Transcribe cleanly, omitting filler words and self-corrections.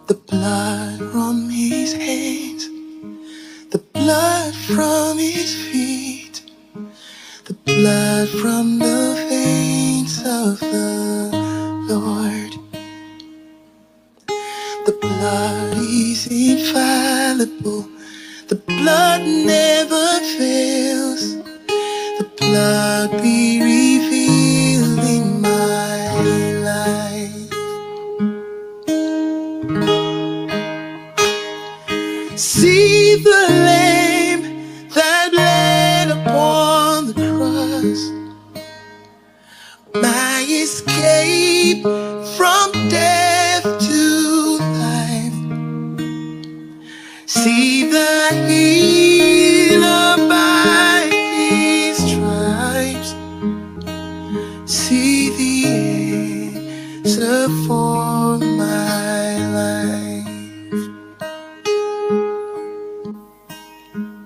The blood from his hands, the blood from his feet, the blood from the veins of the Lord. The blood is infallible, the blood never fails. The blood be revealed in my life. See the Lamb that bled upon the cross, my escape from death to life. See the healer by his stripes. See the answer for me.